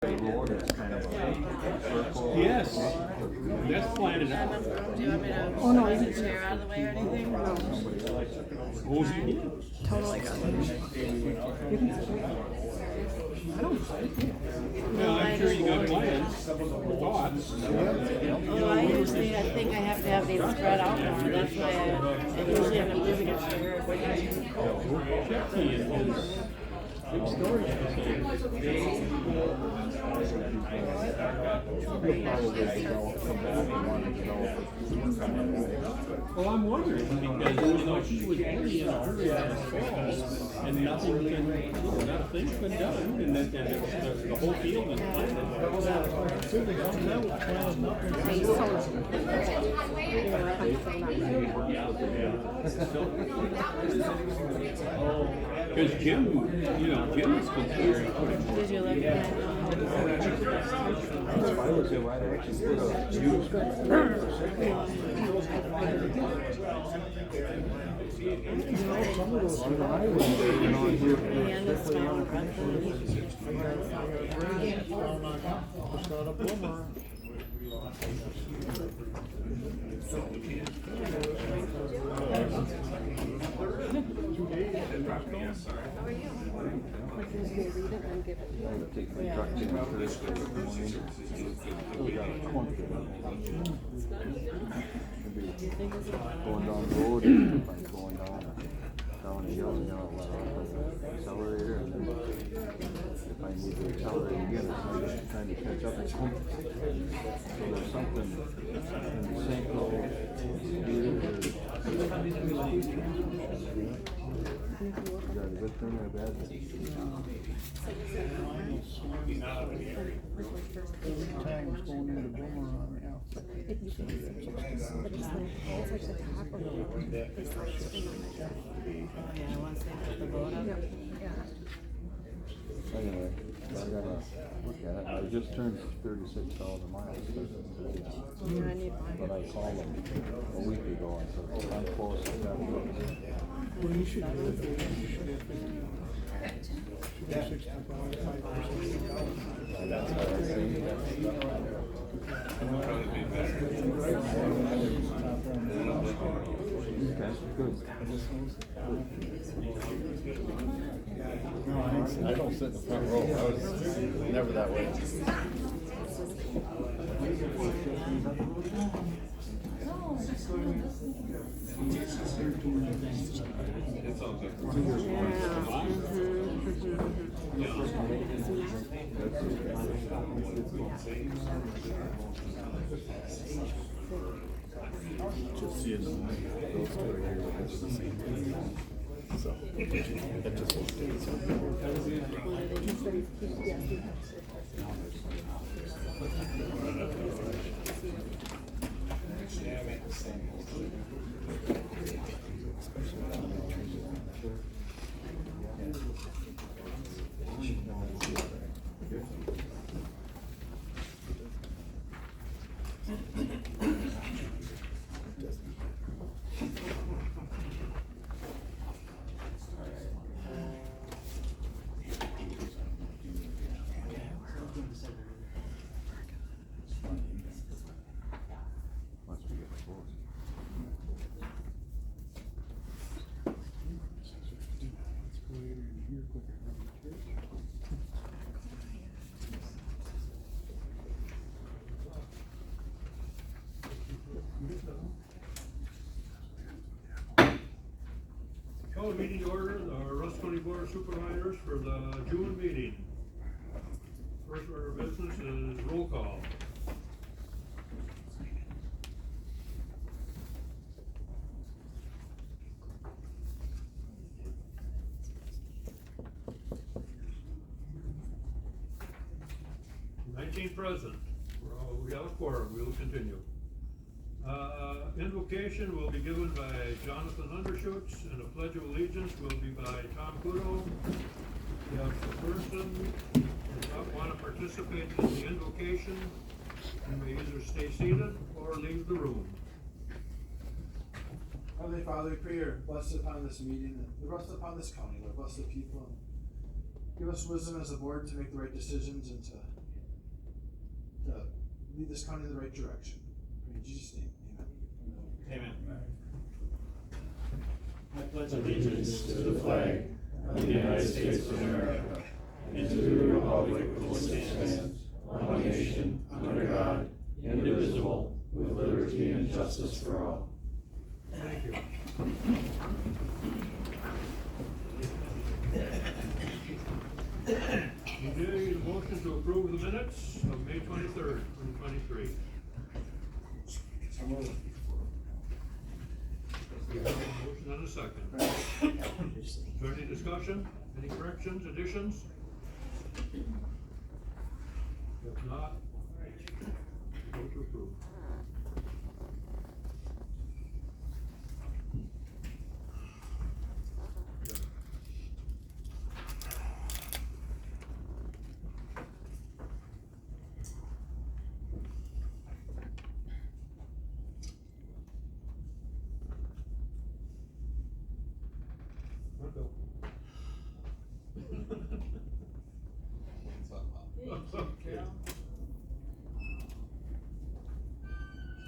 road is kind of a circle. Yes, that's planted out. Do you want me to move the chair out of the way or anything? Oh, you did? Totally good. Well, I'm sure you got plans, thoughts. Oh, I think I have to have these spread out more. That's why I usually end up moving it to here. Chelsea is big storage facility. Well, I'm wondering because she was really in a hurry last fall, and nothing's been done, and the whole field is planted. Because Jim is considering putting. Did you look at Going down the road, and going down the hill, let off the accelerator, and then if I need to accelerate again, it's not trying to catch up. So there's something in the synchro. Is that a good thing or a bad thing? Times going into Boomer on the outside. I want to say the boat up. Anyway, I gotta look at it. I just turned 36,000 miles. But I called them a week ago and said, I'm close to that. Well, you should have 65%. That's what I think. Okay, good. No, I don't sit in the front row. I was never that way. Just seeing those two right here, it's the same thing. So, it just won't do Call the meeting to order, the Rusk County Board of Supervisors for the June meeting. First order of business is roll call. Present. We have a quorum. We will continue. Invocation will be given by Jonathan Undershoots, and a pledge of allegiance will be by Tom Kudo. If the person does not want to participate in the invocation, you may either stay seated or leave the room. Heavenly Father, we pray your blessing upon this meeting and the rest upon this county. Lord, bless the people and give us wisdom as a board to make the right decisions and to lead this county in the right direction. In Jesus' name, amen. Amen. I pledge allegiance to the flag of the United States of America and to the republic which stands one nation under God, indivisible, with liberty and justice for all. Thank you. We need a motion to approve the minutes of May 23rd, 2023. We have a motion and a second. Is there any discussion? Any corrections, additions? If not, vote to approve.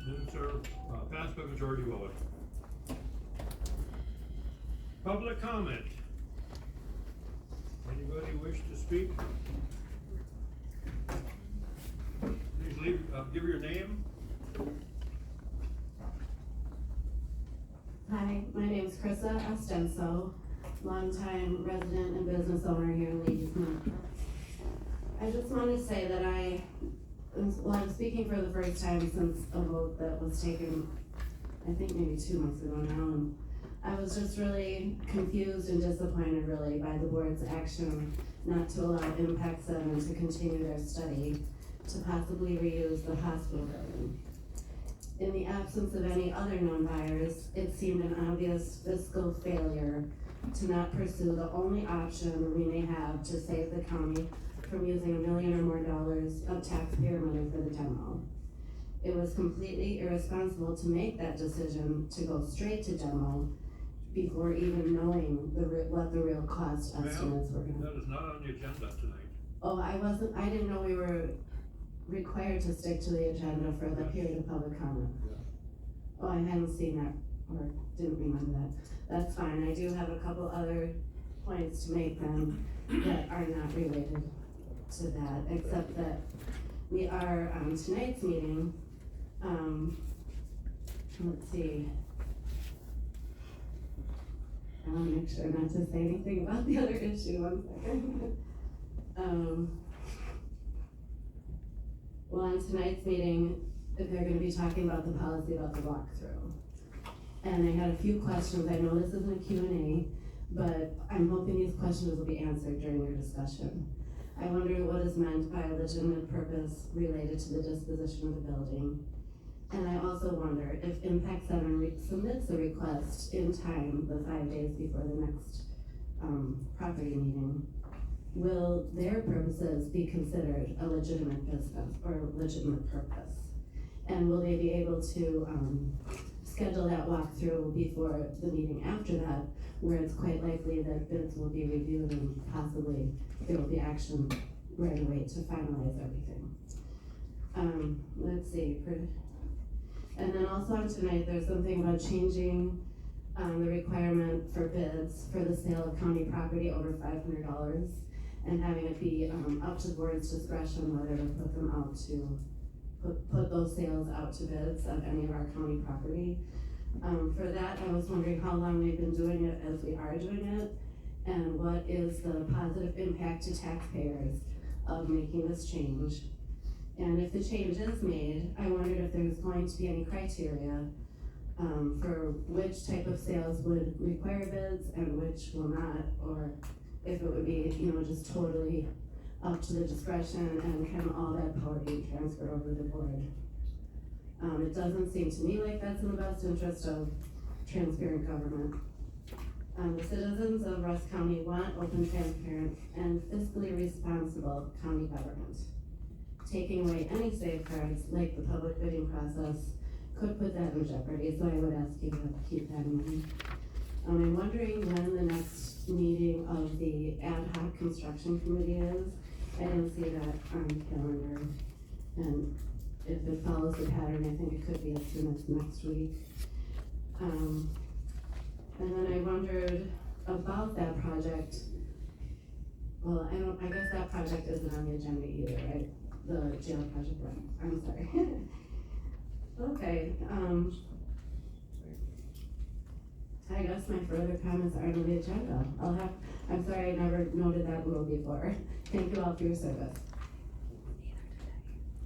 Minutes are passed by majority vote. Public comment. Anybody wish to speak? Please give your name. Hi, my name is Krista Ostenso, longtime resident and business owner here in Ladysmith. I just want to say that I'm speaking for the first time since a vote that was taken, I think maybe 2 months ago now, and I was just really confused and disappointed really by the board's action not to allow Impact 7 to continue their study to possibly reuse the hospital building. In the absence of any other known buyers, it seemed an obvious fiscal failure to not pursue the only option we may have to save the county from using $1 million or more of taxpayer money for the demo. It was completely irresponsible to make that decision to go straight to demo before even knowing what the real cost estimates were gonna be. That is not on the agenda tonight. Oh, I didn't know we were required to stick to the agenda for the period of public comment. Oh, I hadn't seen that, or didn't remember that. That's fine, I do have a couple other points to make then that are not related to that, except that we are on tonight's meeting, let's see. I wanna make sure not to say anything about the other issue, 1 second. Well, on tonight's meeting, they're gonna be talking about the policy about the walkthrough. And I had a few questions. I know this isn't a Q&A, but I'm hoping these questions will be answered during your discussion. I wonder what is meant by a legitimate purpose related to the disposition of the building. And I also wonder if Impact 7 submits a request in time, the 5 days before the next property meeting, will their purposes be considered a legitimate business or a legitimate purpose? And will they be able to schedule that walkthrough before the meeting after that, where it's quite likely that bids will be reviewed and possibly there will be action right away to finalize everything? Let's see. And then also on tonight, there's something about changing the requirement for bids for the sale of county property over $500 and having it be up to the board's discretion whether to put them out to put those sales out to bids of any of our county property. For that, I was wondering how long we've been doing it as we are doing it, and what is the positive impact to taxpayers of making this change. And if the change is made, I wondered if there's going to be any criteria for which type of sales would require bids and which will not, or if it would be, just totally up to the discretion and can all that power be transferred over to the board. It doesn't seem to me like that's in the best interest of transparent government. The citizens of Rusk County want open, transparent, and fiscally responsible county government. Taking away any safeguards, like the public bidding process, could put that in jeopardy, so I would ask you to keep that in mind. I'm wondering when the next meeting of the ad hoc construction committee is. I didn't see that on the calendar. And if it follows the pattern, I think it could be as soon as next week. And then I wondered about that project. Well, I guess that project isn't on the agenda either, right? The jail project, right? I'm sorry. Okay, I guess my further comments aren't on the agenda. I'm sorry I never noted that rule before. Thank you all for your service.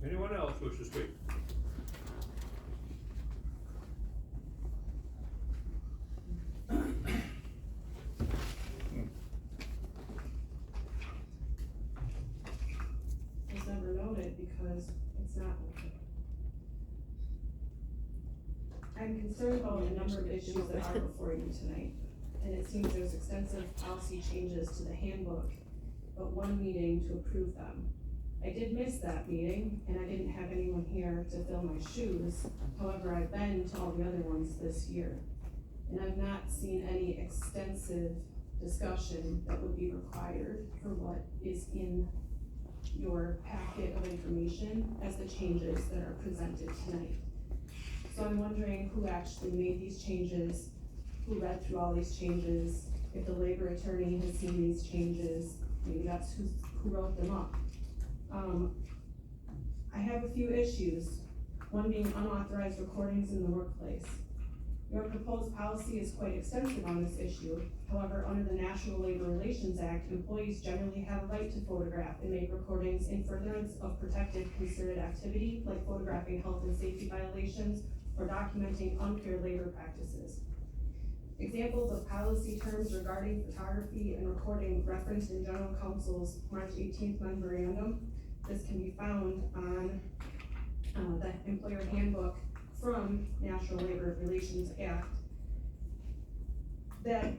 Anyone else wish to speak? It's never noted because it's not. I'm concerned about a number of issues that are before you tonight. And it seems there's extensive policy changes to the handbook, but one meeting to approve them. I did miss that meeting, and I didn't have anyone here to fill my shoes. However, I've been to all the other ones this year. And I've not seen any extensive discussion that would be required for what is in your packet of information as the changes that are presented tonight. So I'm wondering who actually made these changes, who read through all these changes, if the labor attorney has seen these changes, maybe that's who wrote them up. I have a few issues, one being unauthorized recordings in the workplace. Your proposed policy is quite extensive on this issue. However, under the National Labor Relations Act, employees generally have a right to photograph and make recordings in furtherance of protected concerted activity, like photographing health and safety violations or documenting unfair labor practices. Examples of policy terms regarding photography and recording referenced in General Counsel's March 18th memorandum. This can be found on the Employer Handbook from National Labor Relations Act. That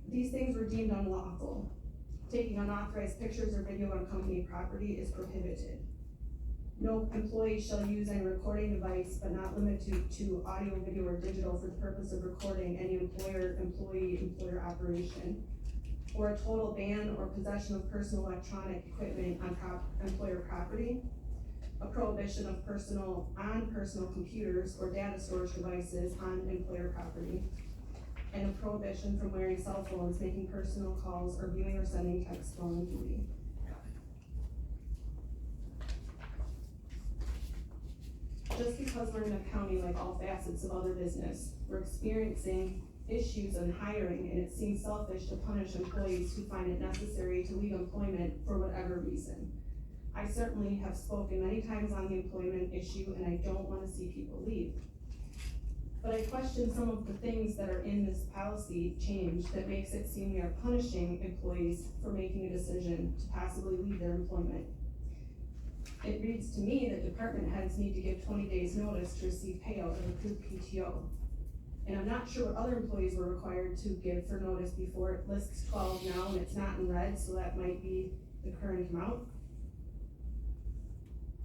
these things were deemed unlawful. Taking unauthorized pictures or video on company property is prohibited. No employee shall use any recording device, but not limited to audio, video, or digital for the purpose of recording any employer, employee, employer operation, or a total ban or possession of personal electronic equipment on employer property, a prohibition of personal computers or data storage devices on employer property, and a prohibition from wearing cell phones, making personal calls, or viewing or sending text phone duty. Just because we're in a county like all facets of other business, we're experiencing issues in hiring, and it seems selfish to punish employees who find it necessary to leave employment for whatever reason. I certainly have spoken many times on the employment issue, and I don't want to see people leave. But I question some of the things that are in this policy change that makes it seem we are punishing employees for making a decision to possibly leave their employment. It reads to me that department heads need to give 20 days notice to receive payout of accrued PTO. And I'm not sure what other employees were required to give for notice before. It lists 12 now and it's not in red, so that might be the current amount.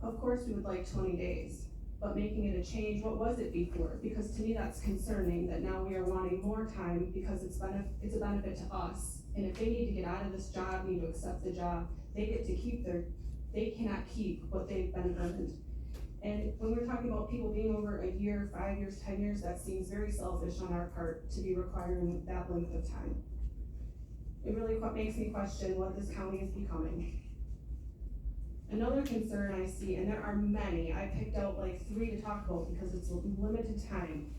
Of course we would like 20 days, but making it a change, what was it before? Because to me that's concerning that now we are wanting more time because it's a benefit to us. And if they need to get out of this job, need to accept the job, they cannot keep what they've been earned. And when we're talking about people being over a year, 5 years, 10 years, that seems very selfish on our part to be requiring that length of time. It really makes me question what this county is becoming. Another concern I see, and there are many, I picked out like 3 to talk about because it's a limited time.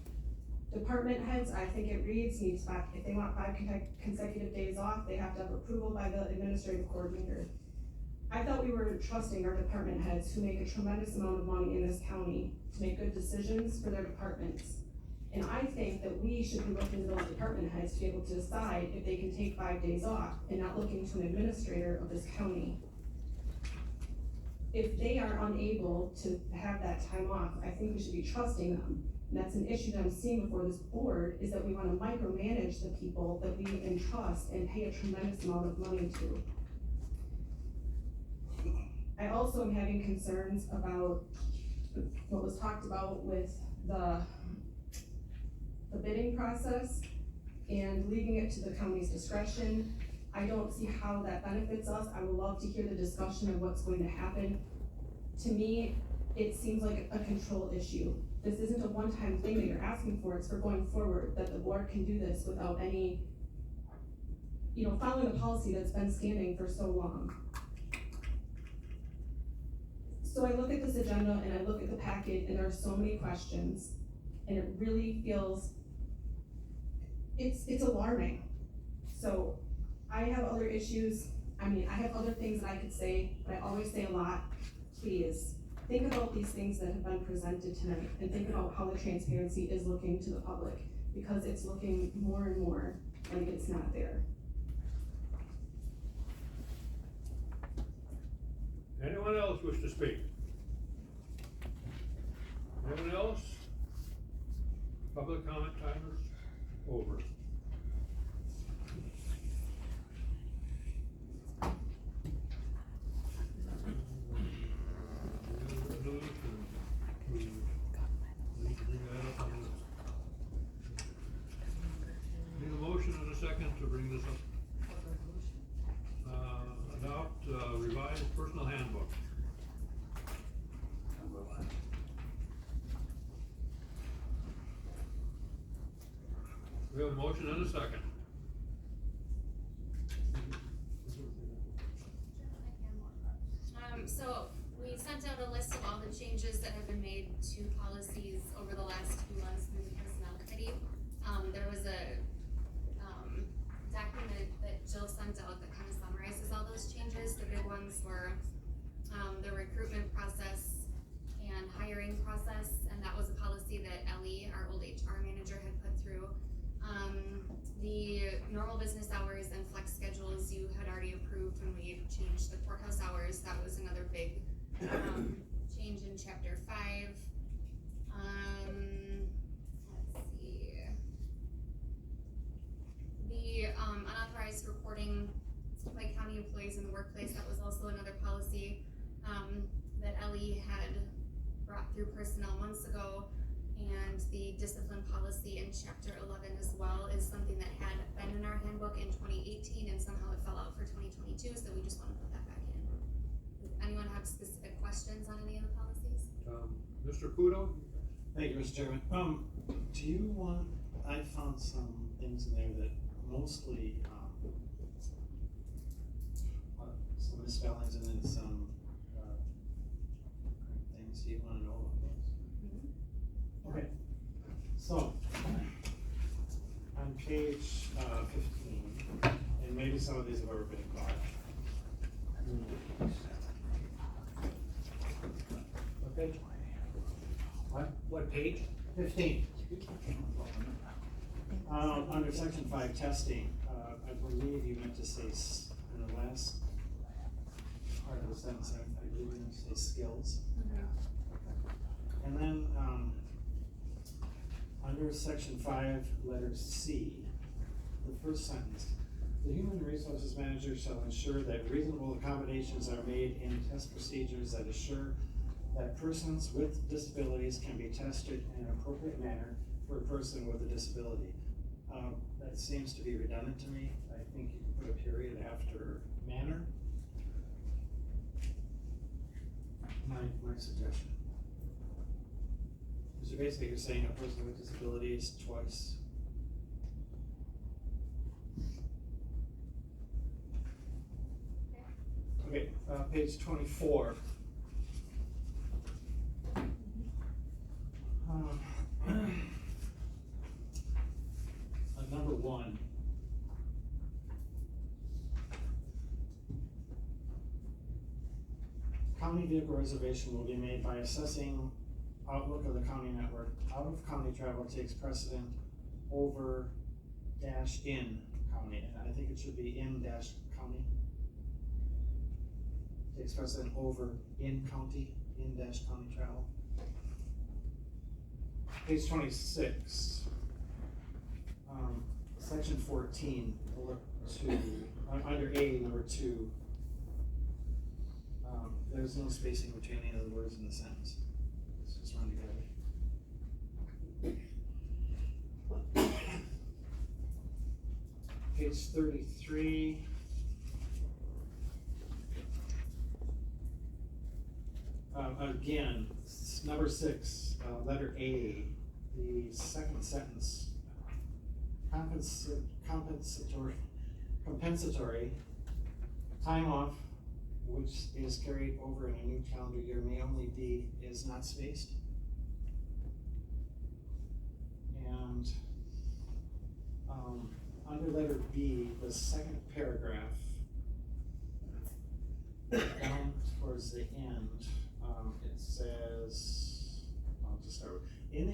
Department heads, I think it reads, if they want 5 consecutive days off, they have to have approval by the administrative coordinator. I thought we were trusting our department heads who make a tremendous amount of money in this county to make good decisions for their departments. And I think that we should be looking to those department heads to be able to decide if they can take 5 days off and not looking to an administrator of this county. If they are unable to have that time off, I think we should be trusting them. And that's an issue that I'm seeing before this board, is that we want to micromanage the people that we entrust and pay a tremendous amount of money to. I also am having concerns about what was talked about with the bidding process and leaving it to the county's discretion. I don't see how that benefits us. I would love to hear the discussion of what's going to happen. To me, it seems like a control issue. This isn't a one-time thing that you're asking for, it's for going forward, that the board can do this without any, following a policy that's been standing for so long. So I look at this agenda and I look at the packet and there are so many questions, and it really feels, it's alarming. So I have other issues, I have other things that I could say, but I always say a lot. Please, think about these things that have been presented tonight, and think about how the transparency is looking to the public, because it's looking more and more like it's not there. Anyone else wish to speak? Anyone else? Public comment time is over. Need a motion and a second to bring this up. Adopt revised personal handbook. We have a motion and a second. So we sent out a list of all the changes that have been made to policies over the last few months through the personnel committee. There was a document that Jill sent out that kind of summarizes all those changes. The big ones were the recruitment process and hiring process, and that was a policy that Ellie, our old HR manager, had put through. The normal business hours and flex schedules you had already approved when we changed the courthouse hours. That was another big change in chapter 5. Let's see. The unauthorized reporting by county employees in the workplace, that was also another policy that Ellie had brought through personnel months ago. And the discipline policy in chapter 11 as well is something that had been in our handbook in 2018 and somehow it fell out for 2022, so we just want to put that back in. Does anyone have specific questions on any of the policies? Mr. Kudo? Thank you, Mr. Chairman. Do you want, I found some things in there that mostly, some misspellings and then some, things. Do you want to know about those? Okay, so, on page 15, and maybe some of these have already been caught. What page? What page? 15. Under section 5, testing, I believe you meant to say, in the last part of the sentence, I believe you meant to say skills. And then, under section 5, letter C, the first sentence, the human resources manager shall ensure that reasonable accommodations are made in test procedures that assure that persons with disabilities can be tested in an appropriate manner for a person with a disability. That seems to be redundant to me. I think you can put a period after manner. My suggestion. So basically you're saying a person with disabilities twice. Okay, page 24. Number 1. County vehicle reservation will be made by assessing outlook of the county network. Out of county travel takes precedent over dash in county, and I think it should be in dash county. Takes precedent over in county, in dash county travel. Page 26, section 14, look to, under A, number 2. There's no spacing between any of the words in the sentence. Let's just run together. Page 33. again, number 6, letter A, the second sentence, compensatory time off, which is carried over in a new calendar year, may only be, is not spaced. And under letter B, the second paragraph, down towards the end, it says, I'll just start with, in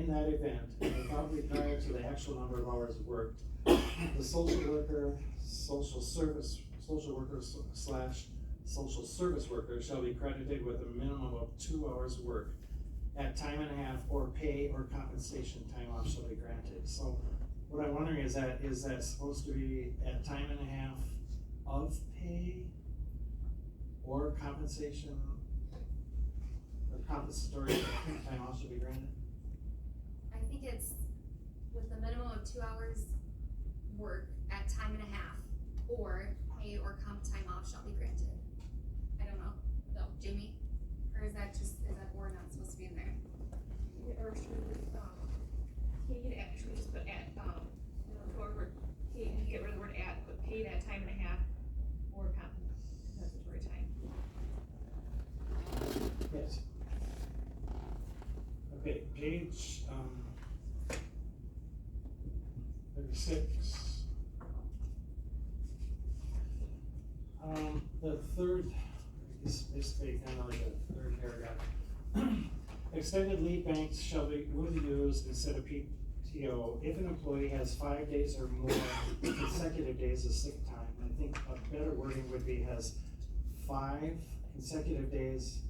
that event, and without regard to the actual number of hours worked, the social worker / social service worker shall be credited with a minimum of 2 hours work at time and a half, or pay or compensation time off shall be granted. So what I'm wondering is that supposed to be at time and a half of pay or compensation, or compensatory time off shall be granted? I think it's with a minimum of 2 hours work at time and a half, or pay or comp time off shall be granted. I don't know, though, Jamie? Or is that or not supposed to be in there? Or should, paid at, should we just put at, or paid, get rid of the word at, but paid at time and a half, or compensatory time. Yes. Okay, page, 36. The third, is basically kind of like a third paragraph. Extended leave banks will be used instead of PTO if an employee has 5 days or more consecutive days of sick time. I think a better wording would be has 5 consecutive days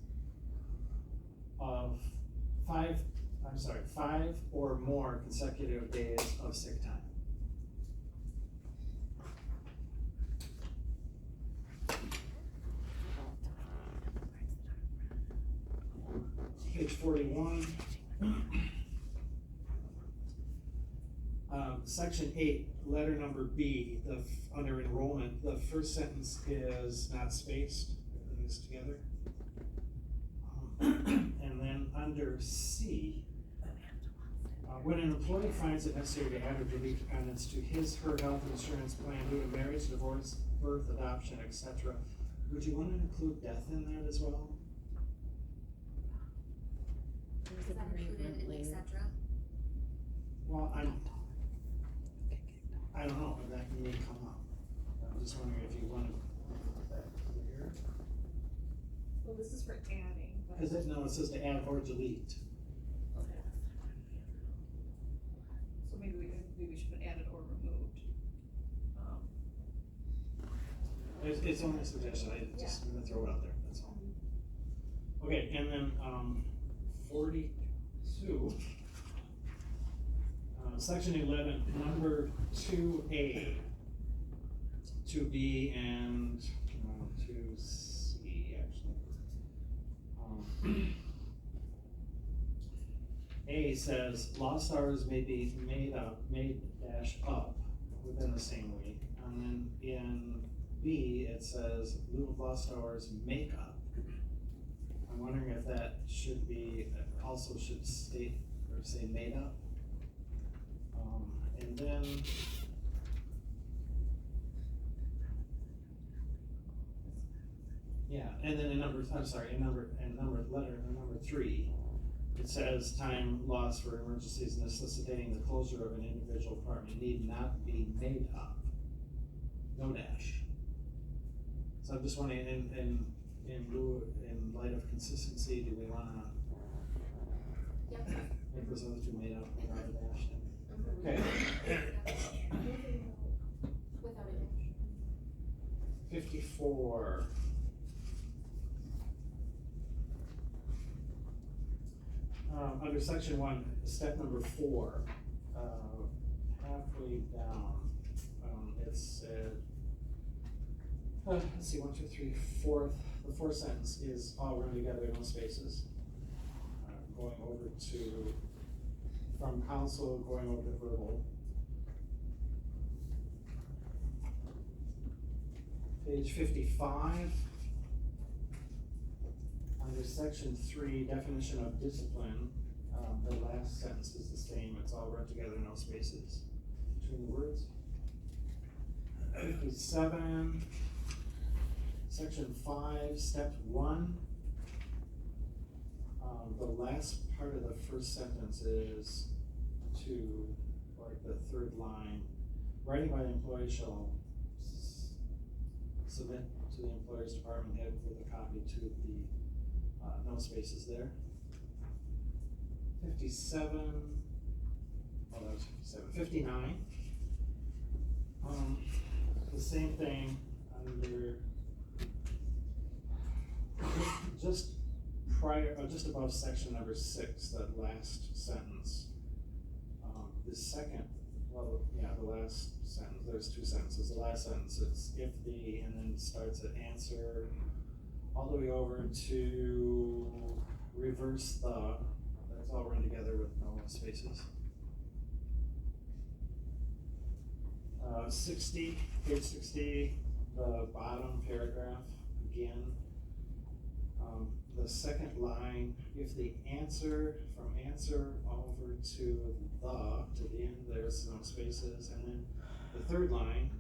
of 5 or more consecutive days of sick time. Page 41. Section 8, letter number B, under enrollment, the first sentence is not spaced, everything is together. And then under C, when an employee finds it necessary to add or delete dependents to his/her health insurance plan due to marriage, divorce, birth, adoption, etc., would you want to include death in that as well? Is that included in et cetera? Well, I don't know, that may come up. I'm just wondering if you want to make that clear. Well, this is for adding, but. Because it says to add or delete. Okay. So maybe we should put added or removed. It's only a suggestion, I'm gonna throw it out there, that's all. Okay, and then, 42. Section 11, number 2A, 2B, and 2C, actually. A says lost hours may be made up within the same week. And then in B, it says lieu of lost hours make up. I'm wondering if that should be, also should state or say made up. And then and then in number 3, it says time lost for emergencies necessitating the closure of an individual apartment need not be made up. No dash. So I'm just wondering, in light of consistency, do we wanna make those other 2 made up without a dash? Okay. Without a dash. 54. Under section 1, step number 4, halfway down, it said, let's see, 1, 2, 3, 4th. The 4th sentence is all run together, no spaces. Going over to, from council, going over to verbal. Page 55. Under section 3, definition of discipline, the last sentence is the same, it's all read together, no spaces between the words. 57, section 5, step 1. The last part of the first sentence is to, like the third line, writing by the employee shall submit to the employer's department head with a copy to the, no spaces there. 57, oh that was 57, 59. The same thing under, just prior, just above section number 6, that last sentence. The second, well, yeah, the last sentence, there's 2 sentences. The last sentence, it's if the, and then starts at answer, all the way over to reverse the, that's all run together with no spaces. 60, page 60, the bottom paragraph, again, the second line, if the answer, from answer over to the end, there's no spaces, and then the third line,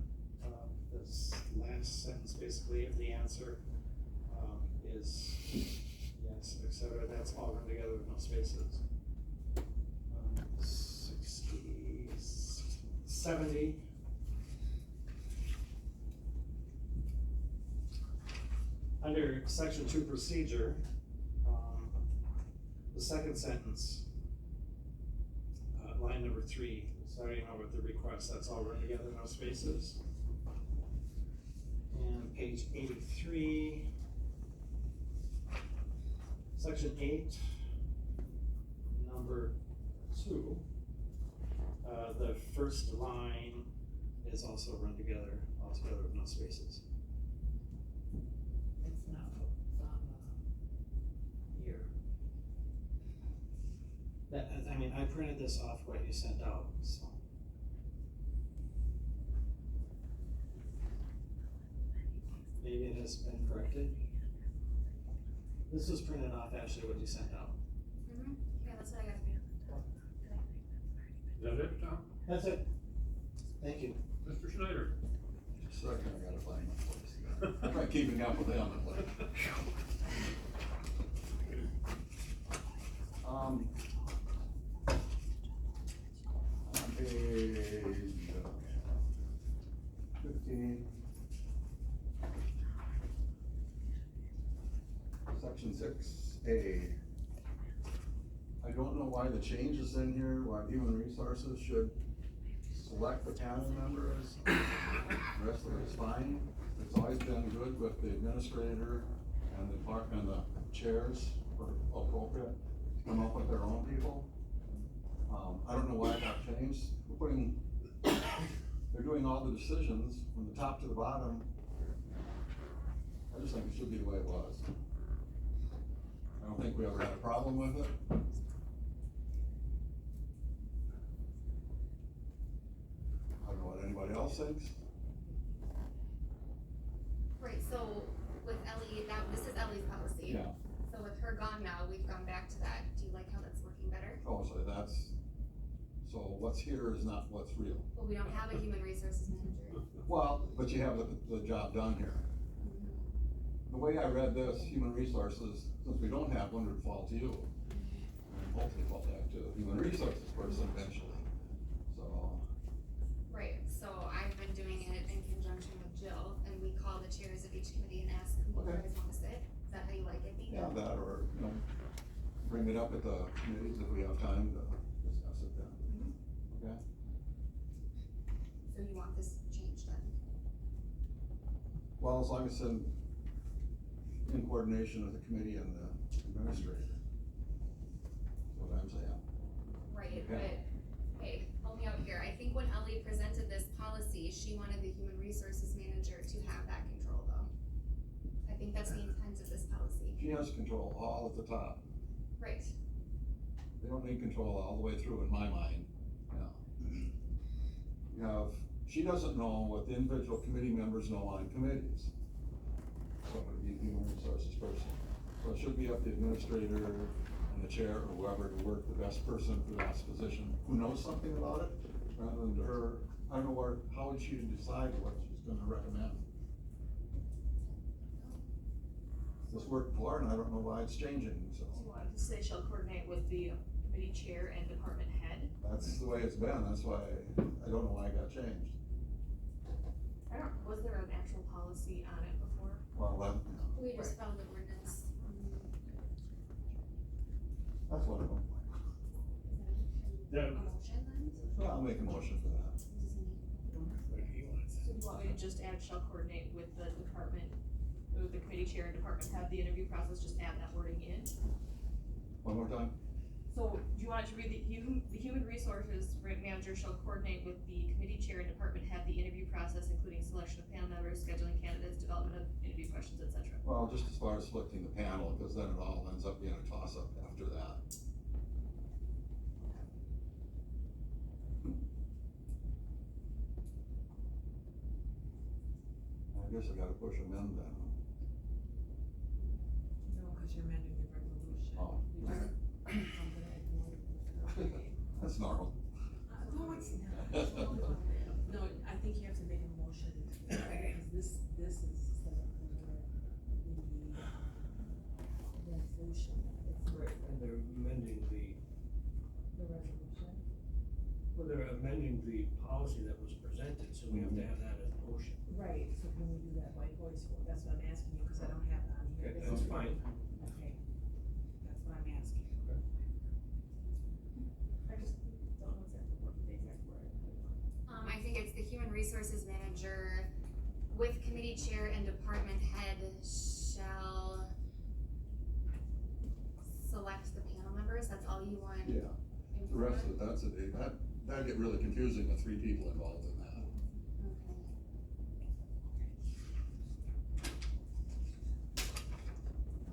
this last sentence, basically, if the answer is yes, etc., that's all run together with no spaces. 60, 70. Under section 2 procedure, the second sentence, line number 3, starting out with the request, that's all run together, no spaces. And page 83, section 8, number 2, the first line is also run together, all together with no spaces. It's not, it's on here. That, I mean, I printed this off what you sent out, so. Maybe it has been corrected. This was printed off actually what you sent out. Yeah, that's what I got for you. Is that it, Tom? That's it. Thank you. Mr. Schneider? Just a second, I gotta find my place. I'm trying keeping up with them, but like. On page 15, section 6A. I don't know why the change is in here, why Human Resources should select the panel members. The rest of it is fine. It's always been good with the administrator and the clerk and the chairs for appropriate, come up with their own people. I don't know why it got changed. They're doing all the decisions from the top to the bottom. I just think it should be the way it was. I don't think we ever had a problem with it. I don't know what anybody else thinks. Right, so with Ellie, this is Ellie's policy. Yeah. So with her gone now, we've gone back to that. Do you like how that's working better? Oh, so what's here is not what's real. Well, we don't have a human resources manager. Well, but you have the job done here. The way I read this, human resources, since we don't have one, would fall to you. And hopefully fall back to the human resources person eventually, so. Right, so I've been doing it in conjunction with Jill, and we call the chairs of each committee and ask who you Okay. guys want to sit. Is that how you like it being? Yeah, that or, bring it up at the committees if we have time to discuss it then. Okay? So you want this changed then? Well, as long as it's in coordination with the committee and the administrator. That's what I'm saying. Right, Okay. but, hey, help me out here. I think when Ellie presented this policy, she wanted the human resources manager to have that control though. I think that's the intent of this policy. She has control all at the top. Right. They don't need control all the way through in my mind, she doesn't know what the individual committee members know on committees. So it would be a human resources person. So it should be up to the administrator and the chair or whoever to work the best person for that position, who knows something about it, rather than to her, I don't know where, how would she decide what she's gonna recommend? This worked for her, and I don't know why it's changing, so. Do you want to say shall coordinate with the committee chair and department head? That's the way it's been, that's why, I don't know why it got changed. Was there an actual policy on it before? Well, then, We just found the ordinance. that's what I'm, A motion then? well, I'll make a motion for that. So do you want me to just add shall coordinate with the department, with the committee chair and department head, the interview process, just add that wording in? One more time? So do you want it to read the human resources manager shall coordinate with the committee chair and department head, the interview process, including selection of panel members, scheduling candidates, development of interview questions, et cetera? Well, just as far as selecting the panel, because then it all ends up being a toss-up after that. I guess I gotta push them in then. No, because you're amending the resolution. Oh. That's normal. No, it's not. No, I think you have to make a motion, because this is set up for the resolution. It's Right, and they're amending the resolution. well, they're amending the policy that was presented, so we have to have that as a motion. Right, so can we do that by voice vote? That's what I'm asking you, because I don't have it on here. Okay, that's fine. Okay, that's what I'm asking. I just don't know exactly what the exact word. I think it's the human resources manager with committee chair and department head shall select the panel members, that's all you want? Yeah, the rest of it, that'd get really confusing with 3 people involved in that. Okay.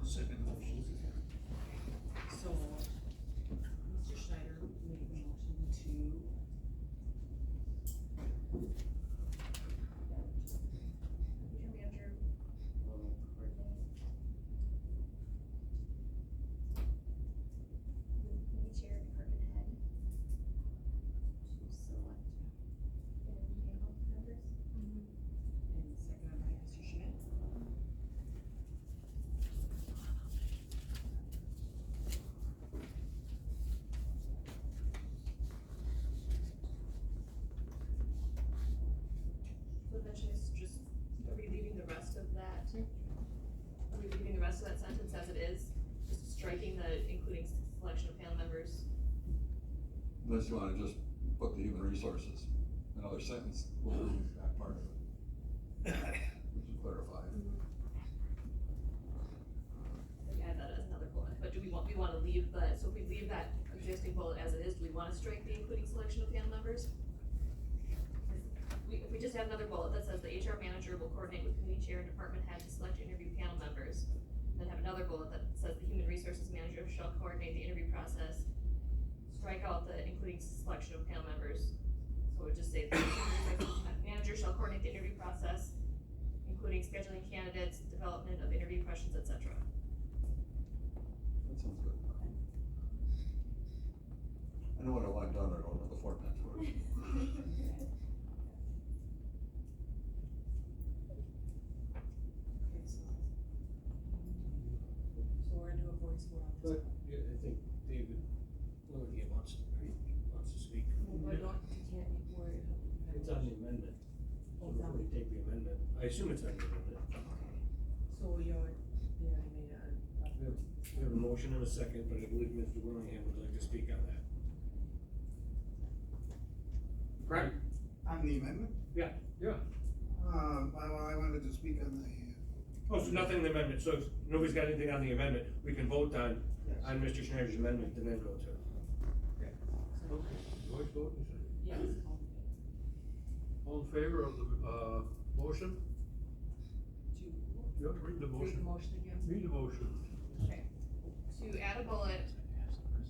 Second motion. So, Mr. Schneider made the motion to. Your manager will coordinate with committee chair and department head to select interview panel members. And seconded by Mr. Schmidt. So then just, are we leaving the rest of that? Are we leaving the rest of that sentence as it is? Just striking the including selection of panel members? Unless you wanna just put the human resources, another sentence, we'll leave that part of it. Which is clarified. Like add that as another bullet, but we wanna leave so if we leave that existing bullet as it is, do we wanna strike the including selection of panel members? If we just have another bullet that says the HR manager will coordinate with committee chair and department head to select interview panel members, then have another bullet that says the human resources manager shall coordinate the interview process, strike out the including selection of panel members. So it would just say the human resources manager shall coordinate the interview process, including scheduling candidates, development of interview questions, et cetera. That sounds good. I know what I want done, I don't know the format for it. Okay, so we're gonna do a voice vote on this. But, yeah, I think David Lilligan wants to speak. Why don't, you can't, It's on the amendment. So Oh, it's on before we take the amendment, I assume it's on the amendment. So you're, yeah, I mean, We have a motion and a second, but I believe Mr. Willingham would like to speak on that. Right. On the amendment? Yeah. I wanted to speak on the. Oh, so nothing in the amendment, so if nobody's got anything on the amendment, we can vote on Mr. Schneider's amendment and then go to. so, Voice vote, you said? yes. Oh. all in favor. All in favor of the, motion? To You have to read the read motion. the motion again? Read the motion. Okay. To add a bullet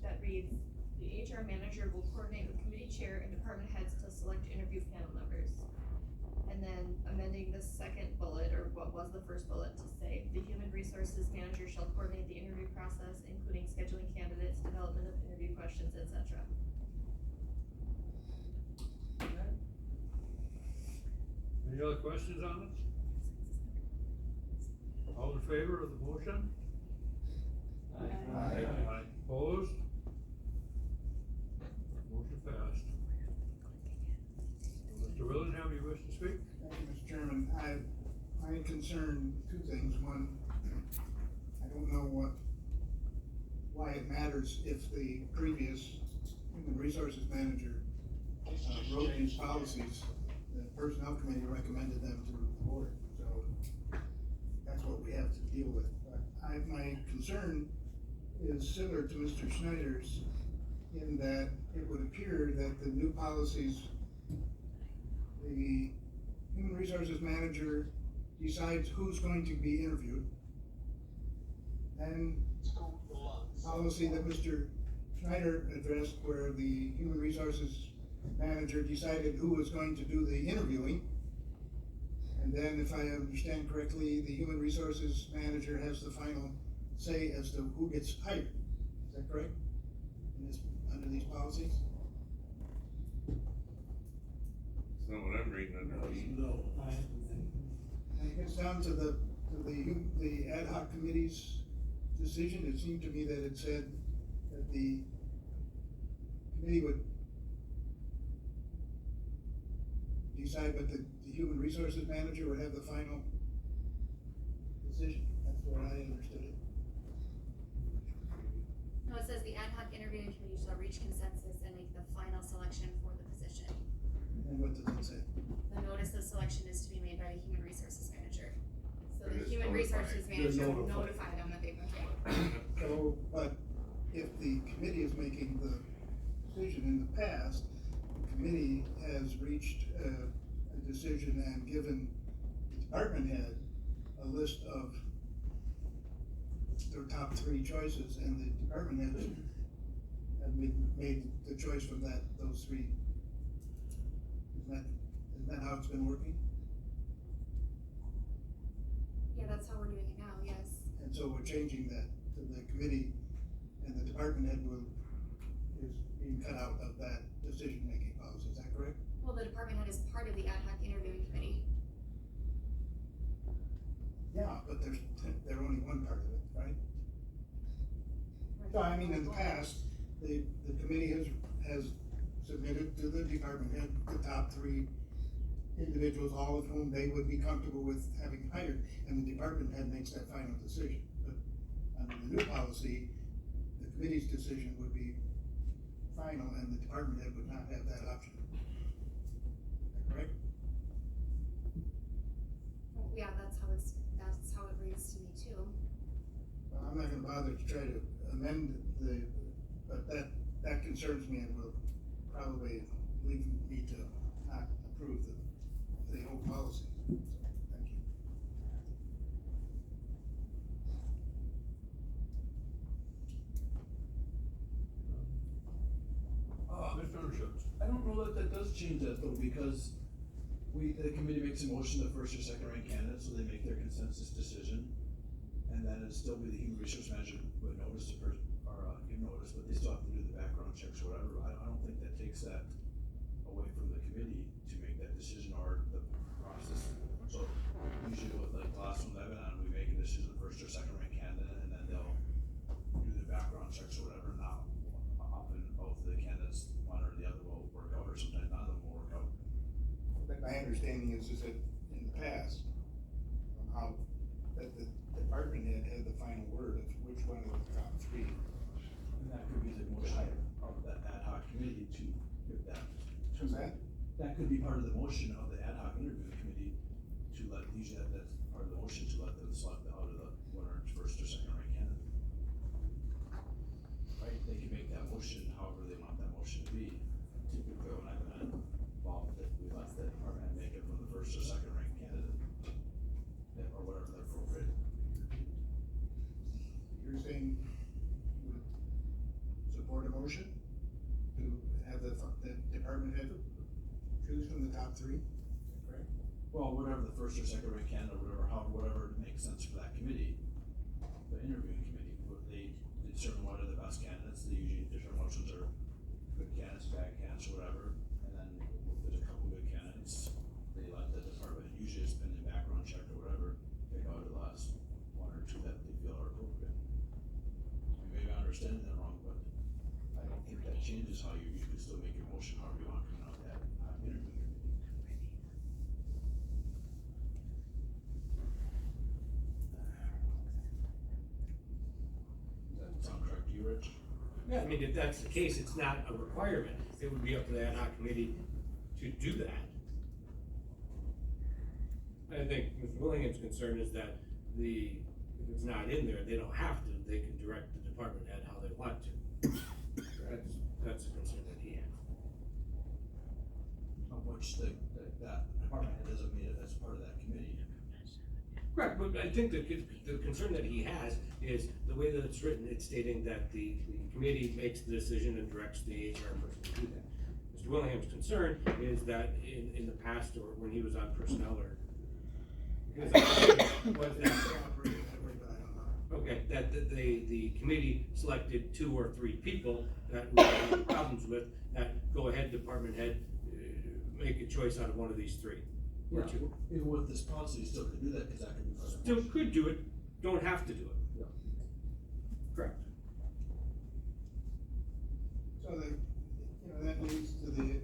that reads, the HR manager will coordinate with committee chair and department heads to select interview panel members. And then amending the second bullet, or what was the first bullet, to say, the human resources manager shall coordinate the interview process, including scheduling candidates, development of interview questions, etc. Any other questions on this? All in favor of the motion? Aye. Opposed? Motion passed. Mr. Willingham, you wish to speak? Thank you, Mr. Chairman. My concern, two things. One, I don't know why it matters if the previous human resources manager wrote these policies. The personnel committee recommended them to the board, so that's what we have to deal with. But my concern is similar to Mr. Schneider's, in that it would appear that the new policies, the human resources manager decides who's going to be interviewed. And policy that Mr. Schneider addressed, where the human resources manager decided who was going to do the interviewing. And then, if I understand correctly, the human resources manager has the final say as to who gets hired. Is that correct? Under these policies? That's not what I'm reading under. No. And it gets down to the ad hoc committee's decision. It seemed to me that it said that the committee would decide, but the human resources manager would have the final decision. That's what I understood it. No, it says the ad hoc interviewing committee shall reach consensus and make the final selection for the position. And what does it say? The notice of selection is to be made by the human resources manager. So They're the just human notified. resources They're manager will notified. notify them that they've been picked. So, but if the committee is making the decision in the past, the committee has reached a decision and given the department head a list of their top three choices, and the department heads have made the choice from those three. Isn't that how it's been working? Yeah, that's how we're doing it now, yes. And so we're changing that to the committee, and the department head is being cut out of that decision-making policy, is that correct? Well, the department head is part of the ad hoc interviewing committee. Yeah, but they're only one part of it, right? So, I mean, in the past, the committee has submitted to the department head the top three individuals, all of whom they would be comfortable with having hired, and the department head makes that final decision. But under the new policy, the committee's decision would be final, and the department head would not have that option. Is that correct? Well, yeah, that's how it reads to me too. Well, I'm not gonna bother to try to amend but that concerns me and will probably lead me to not approve the whole policy. So, thank you. Mr. Schultz. I don't know that does change that though, because the committee makes a motion, the first or second ranked candidate, so they make their consensus decision. And then it'd still be the human resource manager would notice or give notice, but they still have to do the background checks or whatever. I don't think that takes that away from the committee to make that decision or the process. So usually with like the last one I've been on, we make a decision, the first or second ranked candidate, and then they'll do the background checks or whatever. Now, often both the candidates, one or the other will work out, or sometimes none of them will work out. But my understanding is that in the past, how that the department head had the final word of which one of the top three. And that could be the motion of that ad hoc committee to give that. What's that? That could be part of the motion of the ad hoc interview committee to let, usually that's part of the motion to let them select out of the winner, first or second ranked candidate. Right, they can make that motion however they want that motion to be. Typically, when I've been involved, that we let the department head make it from the first or second ranked candidate. Or whatever the appropriate. You're saying you would support a motion to have the department head choose from the top three, is that correct? Well, whatever the first or second rank candidate, whatever makes sense for that committee, the interviewing committee, they determine what are the best candidates, they usually determine which ones are good candidates, bad candidates, or whatever, and then if there's a couple good candidates, they let the department, usually it's been a background check or whatever, pick out the last one or two that they feel are appropriate. I mean, maybe I'm understanding that wrong, but I don't think that changes how you can still make your motion however you want coming out that interview committee. Does that sound correct to you, Rich? Yeah, I mean, if that's the case, it's not a requirement. It would be up to the ad hoc committee to do that. I think Mr. Willingham's concern is that if it's not in there, they don't have to, they can direct the department head how they want to. That's a concern that he has. Of which that department head doesn't mean it as part of that committee. Correct, but I think the concern that he has is the way that it's written, it's stating that the committee makes the decision and directs the HR person to do that. Mr. Willingham's concern is that in the past, or when he was on personnel, or was that, okay, that the committee selected 2 or 3 people that we have problems with, that go ahead, department head, make a choice out of one of these 3. Or 2. Even with this policy, you still could do that, because that could be part of the Still motion. could do it, don't have to do it. Yeah. Correct. So that leads to the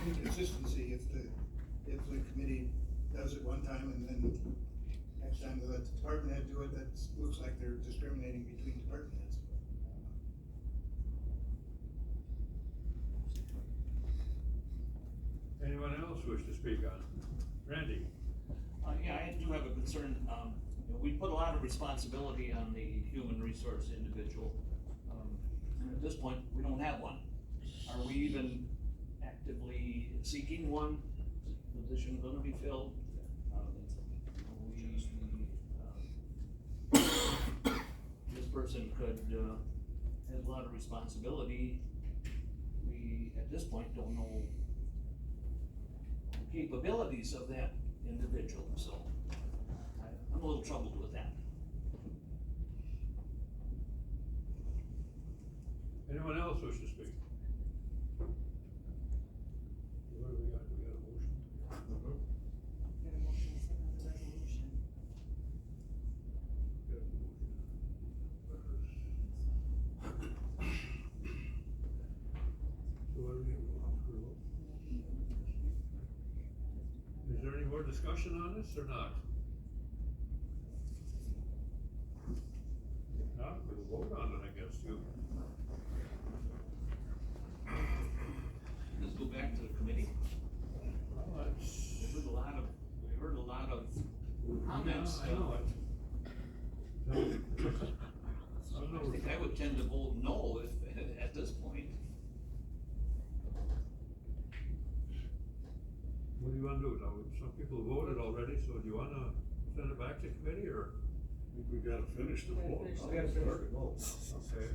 inconsistency if the committee does it one time and then next time they let the department head do it, that looks like they're discriminating between department heads. Anyone else wish to speak on? Randy? Yeah, I do have a concern. We put a lot of responsibility on the human resource individual. And at this point, we don't have one. Are we even actively seeking one? Is the position gonna be filled? This person could, has a lot of responsibility. We, at this point, don't know the capabilities of that individual, so I'm a little troubled with that. Anyone else wish to speak? What do we got? We got a motion? Get a motion to send out the resolution. So what do we have? Is there any more discussion on this or not? If not, we'll vote on it, I guess, too. Let's go back to the committee. Well, that's. We heard a lot of comments. Yeah, I know it. I think I would tend to vote no if, at this point. What do you wanna do now? Some people voted already, so do you wanna send it back to committee, or? I think we gotta finish the vote. We gotta finish the vote. Okay.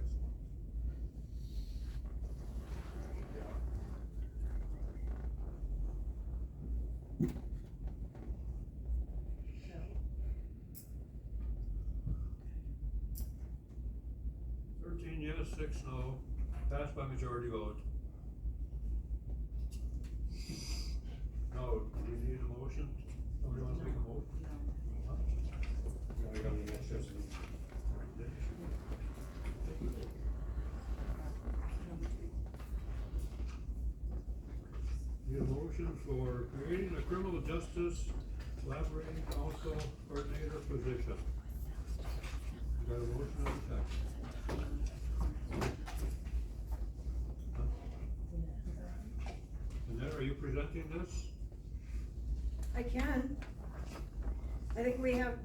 Yes, 6 no, passed by majority vote. No, do we need a motion? Somebody wants to make a motion? Need a motion for creating a criminal justice collaborating council coordinator position. Got a motion on the second. Annette, are you presenting this? I can. I think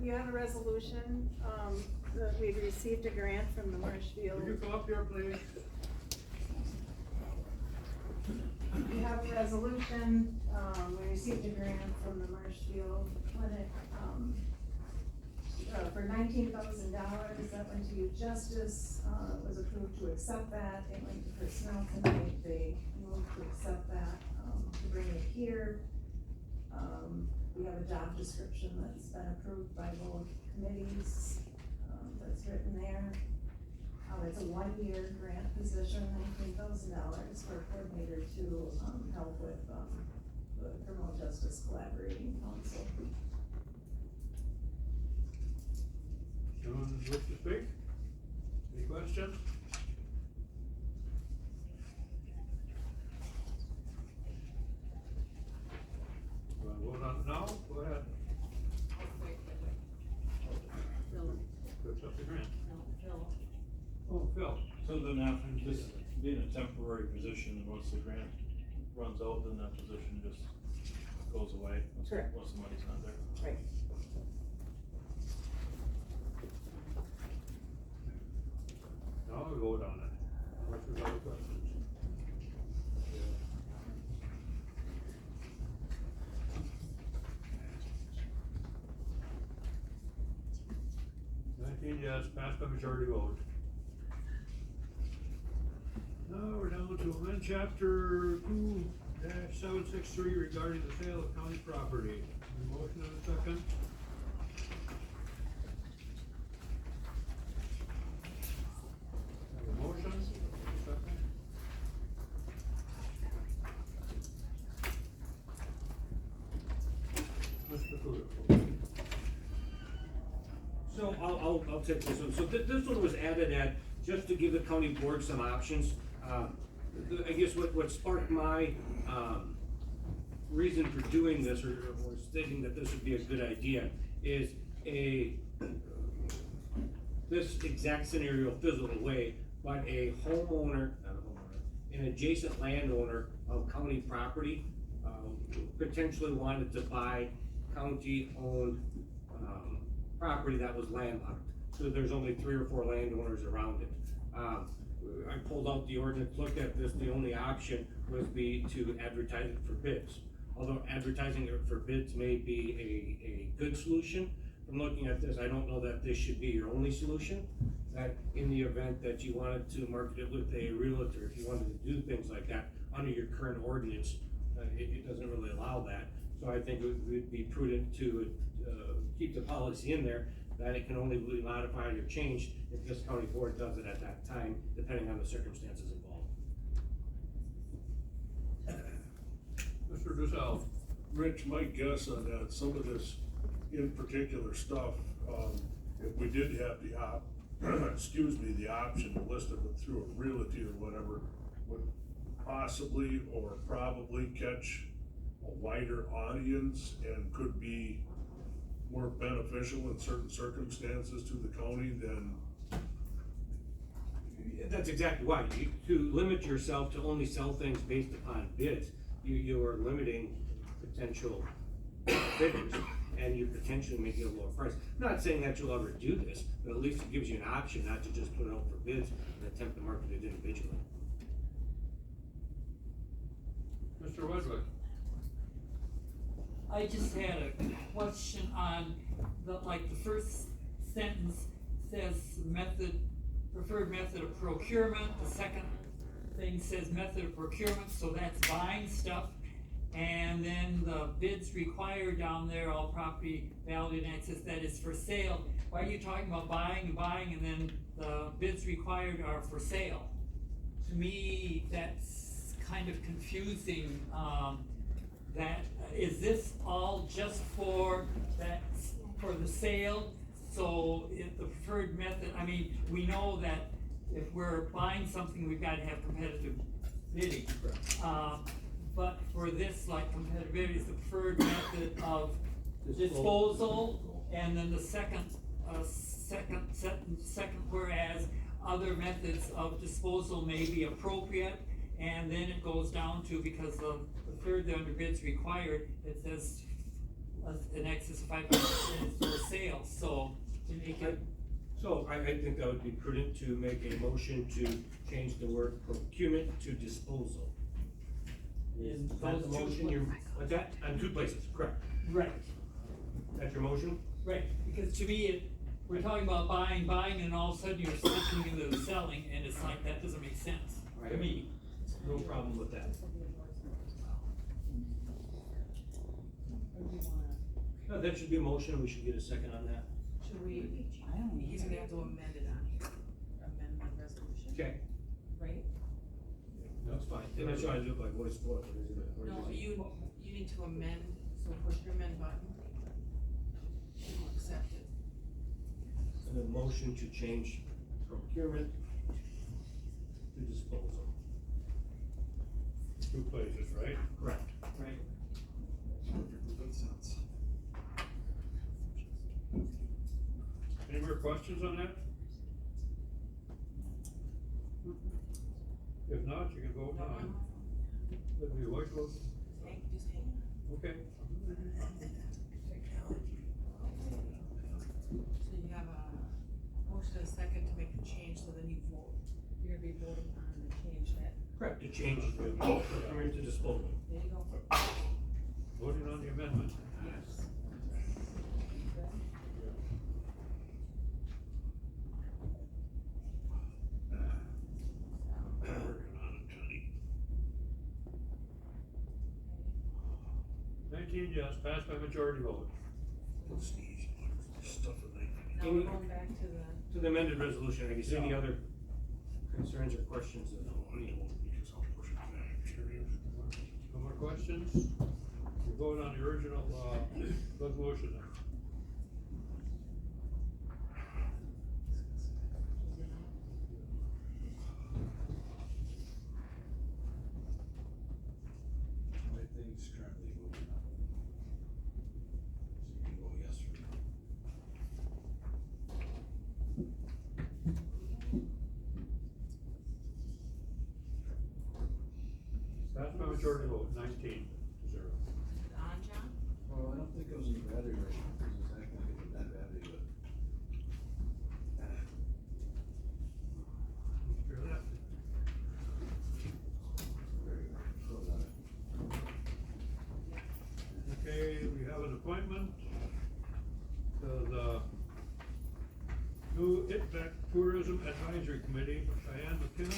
you have a resolution, that we've received a grant from the Marshfield. Would you come up here, please? We have a resolution, we received a grant from the Marshfield Clinic, for $19,000, that went to youth justice, was approved to accept that, it went to personnel tonight, they moved to accept that, to bring it here. We have a job description that's been approved by both committees, that's written there. It's a 1-year grant position, $19,000 for a coordinator to, help with, the Criminal Justice Collaborating Council. Anyone wish to speak? Any questions? Do I vote on it now? Go ahead. Who accepts the grant? Oh, Phil. So then after this being a temporary position, and once the grant runs out, then that position just goes away? Correct. Once the money's not there? Right. Now we vote on it. Questions or questions? Yes, passed by majority vote. Now we're down to amend chapter 2-763 regarding the sale of county property. Motion and a second. Have a motion, second. Mr. Kudo. So I'll take this one. So this one was added at, just to give the county board some options. I guess what sparked my, reason for doing this, or stating that this would be a good idea, is this exact scenario fizzled away, but a homeowner, not a homeowner, an adjacent landowner of county property, potentially wanted to buy county-owned, property that was landlocked. So there's only 3 or 4 landowners around it. I pulled out the ordinance, looked at this, the only option would be to advertise it for bids. Although advertising it for bids may be a good solution, from looking at this, I don't know that this should be your only solution. That in the event that you wanted to market it with a realtor, if you wanted to do things like that, under your current ordinance, it doesn't really allow that. So I think it would be prudent to keep the policy in there, that it can only be modified or changed if this county board does it at that time, depending on the circumstances involved. Mr. Dussel. Rich, my guess on that, some of this in particular stuff, if we did have the the option to list it through a realty or whatever, would possibly or probably catch a wider audience and could be more beneficial in certain circumstances to the county than. That's exactly why. To limit yourself to only sell things based upon bids, you are limiting potential bidders, and you potentially make it a lower price. I'm not saying that you'll ever do this, but at least it gives you an option not to just put it out for bids and attempt to market it individually. Mr. Wedwick. I just had a question on the first sentence says preferred method of procurement. The second thing says method of procurement, so that's buying stuff. And then the bids required down there, all property valued in excess, that is for sale. Why are you talking about buying, and then the bids required are for sale? To me, that's kind of confusing. That is this all just for the sale? So if the preferred method, I mean, we know that if we're buying something, we've got to have competitive bidding. But for this, like competitive bidding, is the preferred method of disposal, and then the second whereas other methods of disposal may be appropriate, and then it goes down to, because of the third under bids required, it says an excess of 5% is for sale, so to make it. So I think that would be prudent to make a motion to change the word procurement to disposal. Is that the motion what's that? On 2 places, correct. Right. That's your motion? Right, because to me, we're talking about buying, and all of a sudden you're switching into the selling, and it's like, that doesn't make sense to me. No problem with that. Or do you wanna, No, that should be a motion, we should get a second on that. should we, I don't know. he's gonna have to amend it on here, amend the resolution. Okay. Right? That's fine, I'm not trying to do it by voice vote, or is it? No, you need to amend, so push your amend button. We'll accept it. And a motion to change procurement to disposal. Two places, right? Correct. Right. Good sense. Any more questions on that? If not, you can vote no. That'd be a voice vote. Just hang on. Okay. So you have a motion and a second to make the change, so then you vote. You're gonna be voting on the change that. Correct, to change the procurement to disposal. There you go. Voting on the amendment. Yes. Working on it, Johnny. 19 yes, passed by majority vote. Stuff with 19. Now we're going back to the. To the amended resolution, I guess, any other concerns or questions? No, I don't, because I'll push it back. No more questions? We vote on the original, resolution then. My thing's currently moving up. So you can go yes or no. Passed by majority vote, 19-0. On, John? Well, I don't think it was in the battery right now, because it's not gonna get that battery, but. Hear that? Very good. Close on it. Okay, we have an appointment to the new ITVAC Tourism Advisory Committee, Diane McKenna.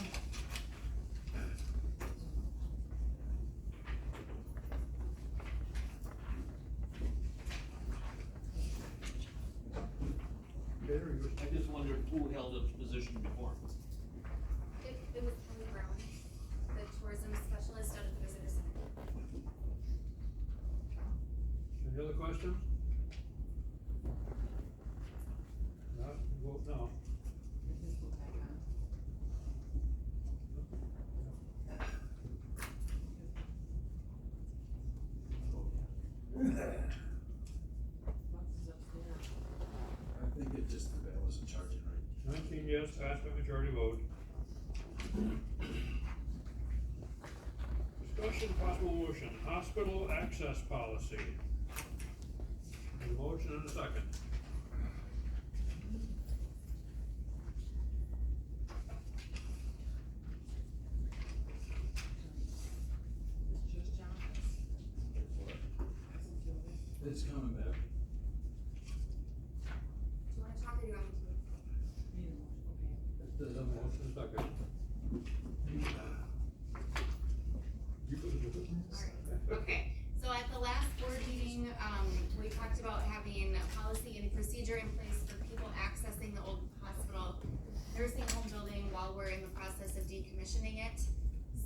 I just wondered who held this position before. It was Kelly Brown, the tourism specialist out of the visitor center. Any other questions? Not, vote no. I think it just, I wasn't charging right. 19 yes, passed by majority vote. Discussion possible motion, hospital access policy. Need a motion and a second. This just John? It's coming back. Do you wanna talk or do you want me to? Need a motion, okay. There's a motion and a second. You put it with it. Okay, so at the last board meeting, we talked about having a policy and procedure in place for people accessing the old hospital nursing home building while we're in the process of decommissioning it.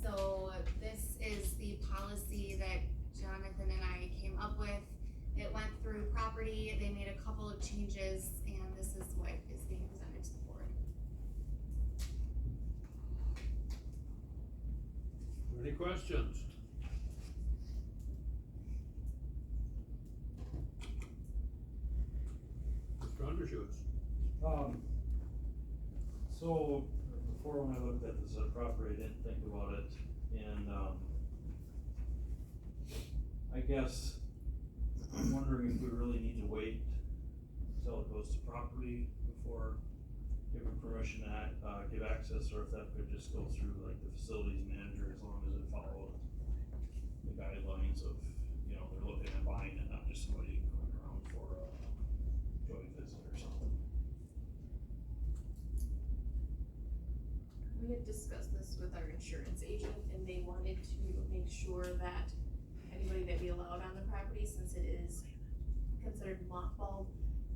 So this is the policy that Jonathan and I came up with. It went through property, they made a couple of changes, and this is what is being presented to the board. Any questions? Mr. Undershoots. So, before when I looked at this property, I didn't think about it, and, I guess I'm wondering if we really need to wait until it goes to property before giving permission to give access, or if that could just go through like the facilities manager as long as it followed the guidelines of, you know, they're looking at buying it, not just somebody going around for a joint visit or something. We had discussed this with our insurance agent and they wanted to make sure that anybody that we allowed on the property, since it is considered mothballed,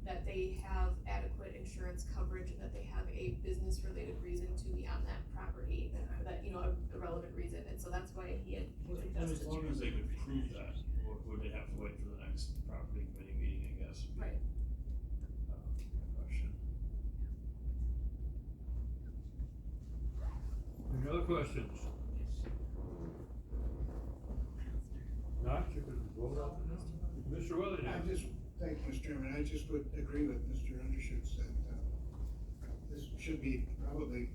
that they have adequate insurance coverage and that they have a business-related reason to be on that property, that, you know, a relevant reason, and so that's why he had And as long as they could prove that, or would they have to wait for the next property committee meeting, I guess? Right. Question. Any other questions? Not, you can vote on it. Mr. Willingham? Thank you, Mr. Chairman, I just would agree with Mr. Undershoots that, this should be probably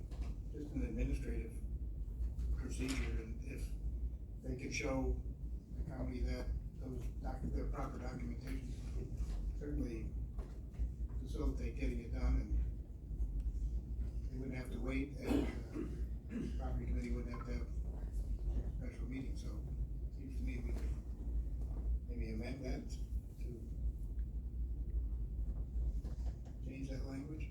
just an administrative procedure, and if they could show the county that their proper documentation would certainly facilitate getting it done, and they wouldn't have to wait, and, property committee wouldn't have to have a special meeting, so it seems to me we could maybe amend that to change that language.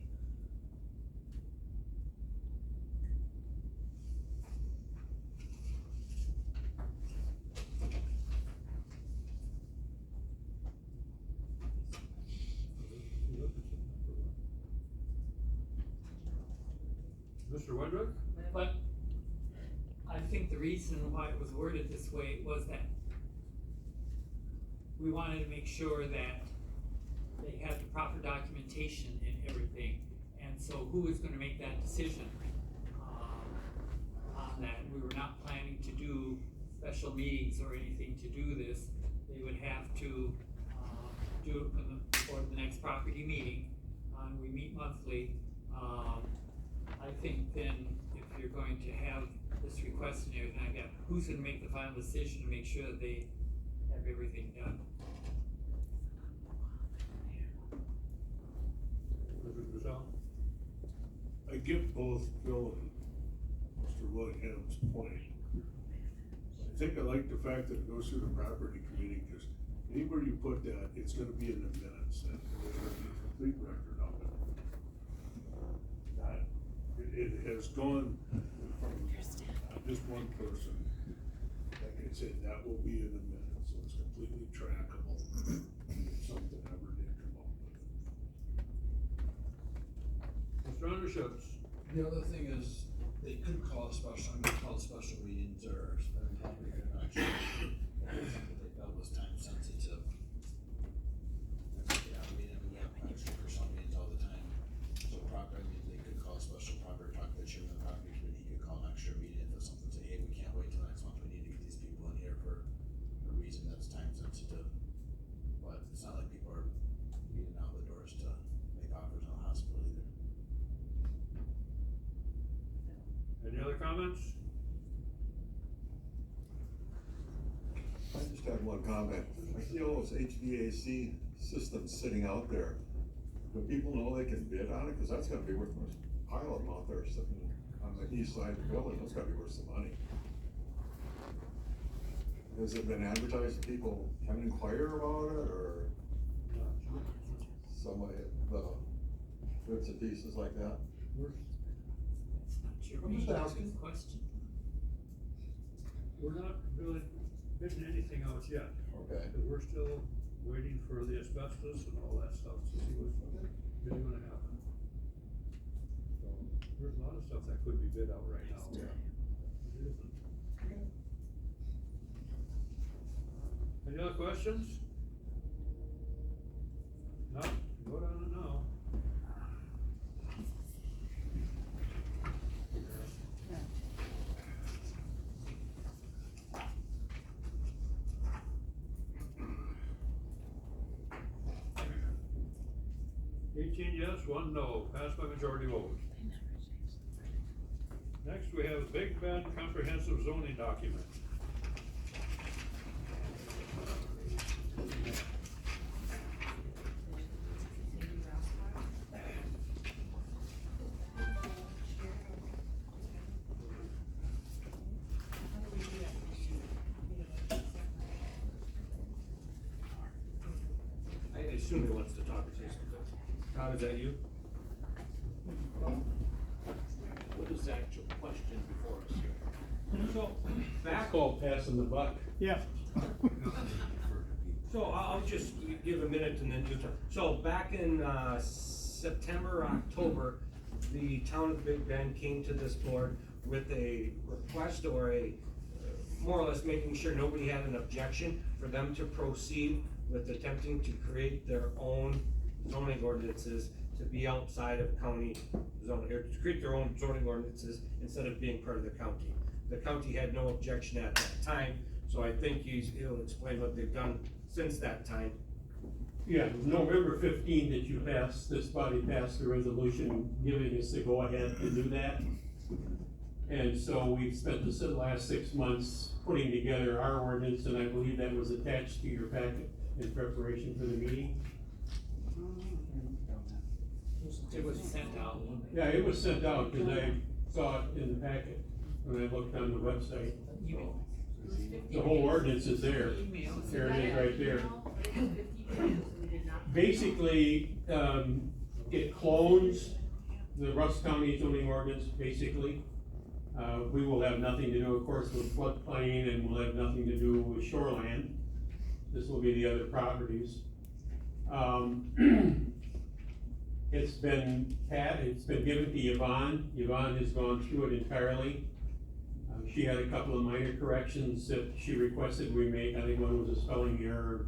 Mr. Woodruff? But I think the reason why it was worded this way was that we wanted to make sure that they had the proper documentation and everything. And so who is gonna make that decision, on that? We were not planning to do special meetings or anything to do this. They would have to, do it for the next property meeting. We meet monthly. I think then if you're going to have this request and everything like that, who's gonna make the final decision to make sure that they have everything done? I get both Bill and Mr. Willingham's point. I think I like the fact that it goes through the property committee, because anywhere you put that, it's gonna be in the minutes, and there's gonna be a complete record of it. It has gone from just one person, like I said, that will be in the minutes, so it's completely trackable if something ever did come up with it. Mr. Undershoots? The other thing is, they could call a special, special meetings or property interaction. Something they felt was time sensitive. Yeah, we have extra personal meetings all the time. So proper, I mean, they could call a special property, talk to the chairman of the property committee, he could call an extra meeting if there's something, say, hey, we can't wait till next month, we need to get these people in here for a reason that's time sensitive. But it's not like people are beating out the doors to make offers on the hospital either. Any other comments? I just had one comment. I see all those HVAC systems sitting out there. Do people know they can bid on it? Cause that's gotta be worth a pile of them out there sitting on the east side of the building. That's gotta be worth some money. Has it been advertised that people can inquire about it, or some way, bits and pieces like that? I'm just asking. Question. We're not really bidding anything out yet. Okay. Because we're still waiting for the asbestos and all that stuff to see what's really gonna happen. So, there's a lot of stuff that could be bid out right now. Yeah. It isn't. Any other questions? No, vote on it now. Yes, 1 no, passed by majority vote. Next, we have Big Bend Comprehensive Zoning Document. I assume he wants to talk to you. Todd, is that you? What is this actual question before us here. So, That's called passing the buck. Yeah. So I'll just give a minute and then you. So back in September, October, the town of Big Bend came to this board with a request or a, more or less making sure nobody had an objection for them to proceed with attempting to create their own zoning ordinances to be outside of county zoning, or to create their own zoning ordinances instead of being part of the county. The county had no objection at that time, so I think he'll explain what they've done since that time. Yeah, it was November 15 that you passed, this body passed a resolution giving us the go-ahead to do that. And so we've spent the last 6 months putting together our ordinance, and I believe that was attached to your packet in preparation for the meeting. It was sent out. Yeah, it was sent out, because I saw it in the packet when I looked on the website. The whole ordinance is there. There it is right there. Basically, it clones the Rusk County zoning ordinance, basically. We will have nothing to do, of course, with floodplain, and we'll have nothing to do with shoreland. This will be the other properties. It's been given to Yvonne. Yvonne has gone through it entirely. She had a couple of minor corrections that she requested we make. I think one was a spelling error,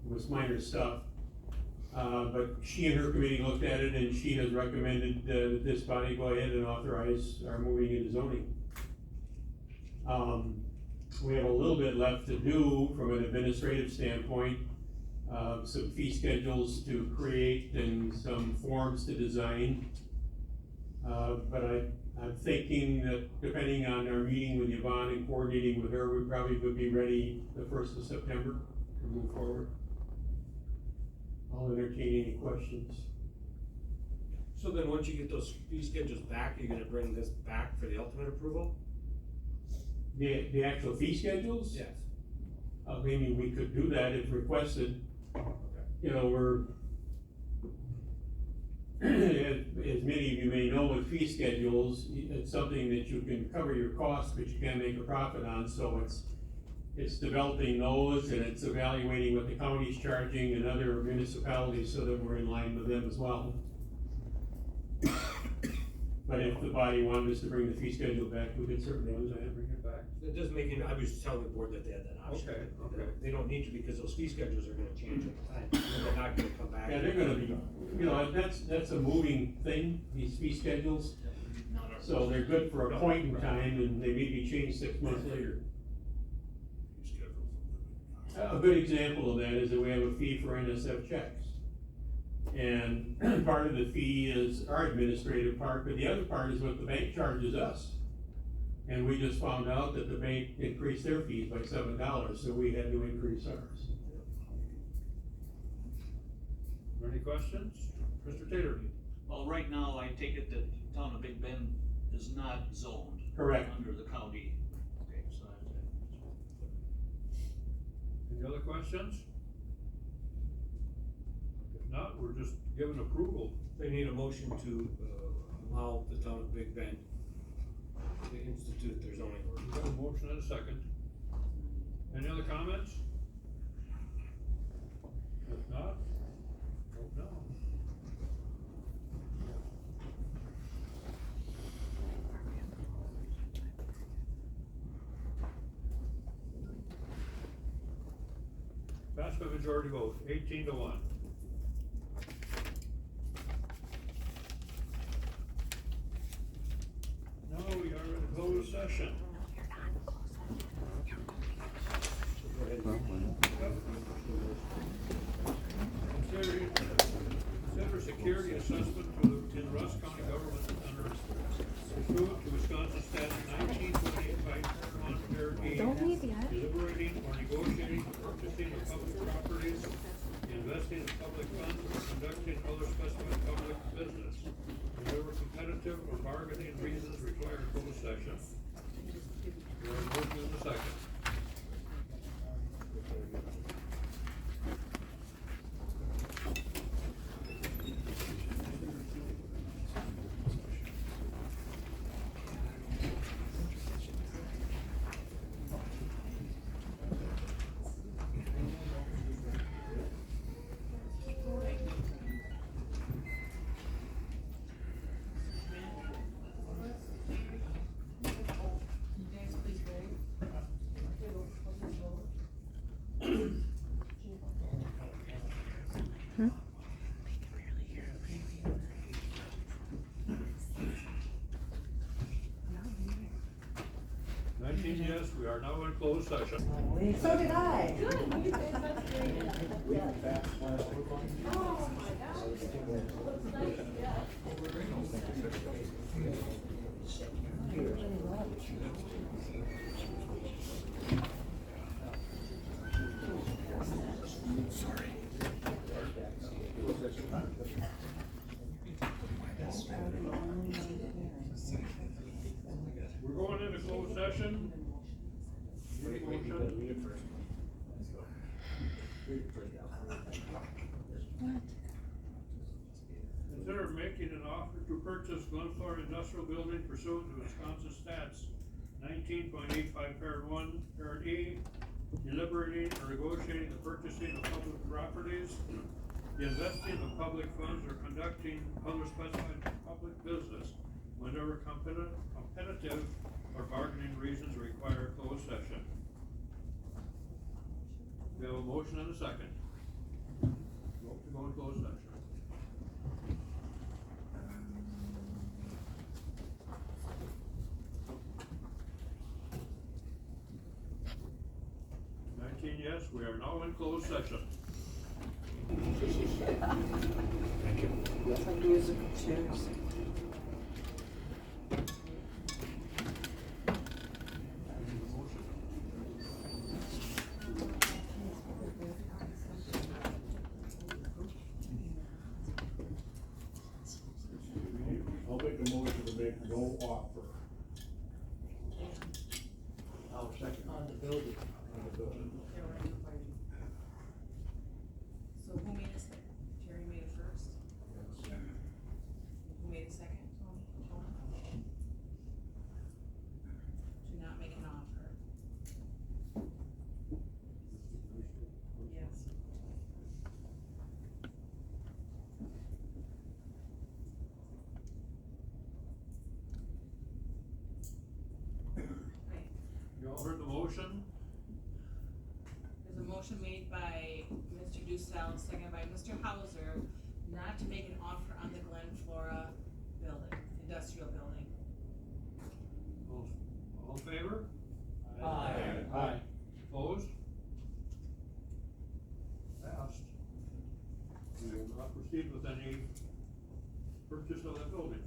it was minor stuff. But she and her committee looked at it, and she has recommended that this body go ahead and authorize our moving into zoning. We have a little bit left to do from an administrative standpoint, some fee schedules to create and some forms to design. But I'm thinking that depending on our meeting with Yvonne and coordinating with her, we probably would be ready the 1st of September to move forward. I'll entertain any questions. So then once you get those fee schedules back, you're gonna bring this back for the ultimate approval? The actual fee schedules? Yes. Maybe we could do that if requested. You know, we're, as many of you may know, with fee schedules, it's something that you can cover your costs, but you can't make a profit on, so it's developing those, and it's evaluating what the county's charging and other municipalities so that we're in line with them as well. But if the body wanted us to bring the fee schedule back, we could certainly do that. Bring it back. It doesn't make any, I was just telling the board that they had that option. Okay. They don't need to, because those fee schedules are gonna change over time, and they're not gonna come back. Yeah, they're gonna be, you know, that's a moving thing, these fee schedules. So they're good for a point in time, and they may be changed 6 months later. A good example of that is that we have a fee for NSF checks. And part of the fee is our administrative part, but the other part is what the bank charges us. And we just found out that the bank increased their fees by $7, so we had to increase ours. Any questions? Mr. Tater? Well, right now, I take it that the town of Big Bend is not zoned. Correct. Under the county. Okay, so Any other questions? If not, we're just giving approval. They need a motion to allow the town of Big Bend to institute their zoning ordinance. We have a motion and a second. Any other comments? If not, vote no. Passed by majority vote, 18-1. Now we are in closed session. Consider security assessment in Rusk County government under pursuant to Wisconsin statute 1928 Don't leave yet. deliberating or negotiating the purchasing of public properties, investing in public funds, or conducting other specified public business. Whenever competitive or bargaining reasons require closed session. We have a motion in a second. 19 yes, we are now in closed session. So did I. We're going into closed session. Need a motion? Consider making an offer to purchase Glenflora Industrial Building pursuant to Wisconsin Stats 19.85 Parent 1, Parent E, deliberating or negotiating the purchasing of public properties, the investing of public funds, or conducting other specified public business whenever competitive or bargaining reasons require a closed session. We have a motion and a second. Vote to go in closed session. Yes, we are now in closed session. Thank you. It's like musical chairs. I'll make a motion to make no offer. I'll second. On the building. So who made a second? Terry made it first? Who made a second? Tony? To not make an offer. Yes. You all heard the motion? There's a motion made by Mr. Dussel, seconded by Mr. Hauser, not to make an offer on the Glenflora building, industrial building. All in favor? Aye. Aye. Opposed? Passed. We will not proceed with any purchase of that building.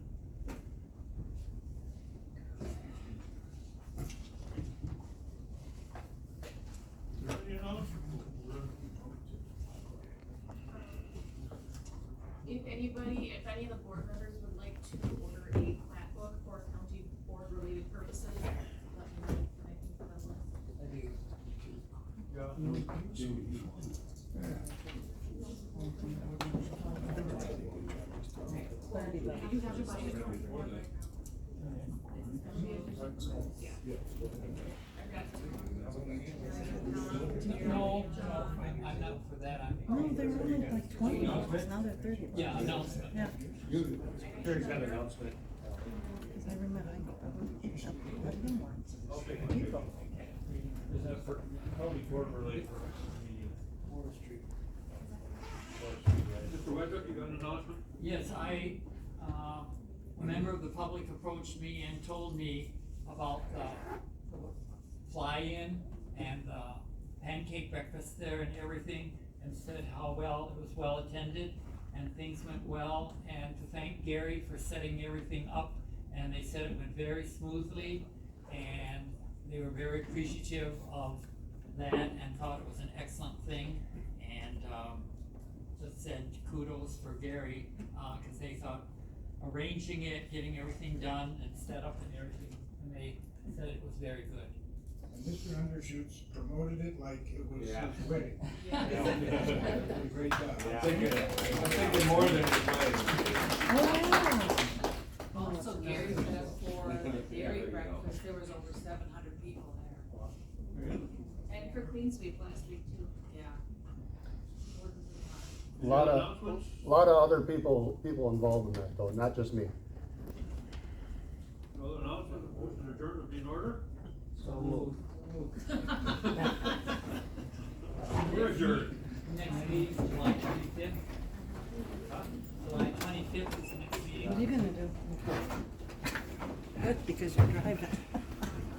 Is there any announcements? If any of the board members would like to order a plat book for county board related purposes, let me know, and I can put them I do have to buy it from the board. No, I'm not for that, No, they were only like $20, now they're $30. Yeah, announcement. Yeah. Terry's got an announcement. Cause I remember I didn't want. Is that for county board related for forestry? Mr. Wedrick, you got an announcement? Yes, a member of the public approached me and told me about the fly-in and the pancake breakfast there and everything, and said how well it was well attended and things went well, and to thank Gary for setting everything up, and they said it went very smoothly, and they were very appreciative of that and thought it was an excellent thing, and just said kudos for Gary, cause they thought arranging it, getting everything done and set up and everything, and they said it was very good. And Mr. Undershoots promoted it like it was Yeah. his wedding. Yeah. Great job. I'm thinking more than his wedding. Also, Gary set up for the dairy breakfast, there was over 700 people there. And for Clean Sweep last week too. Yeah. A lot of other people involved in that though, not just me. No other announcement, motion adjourned would be in order? So moved. We're adjourned. Next meeting, July 25th. July 25th is the next meeting. What are you gonna do? Good, because you're driving.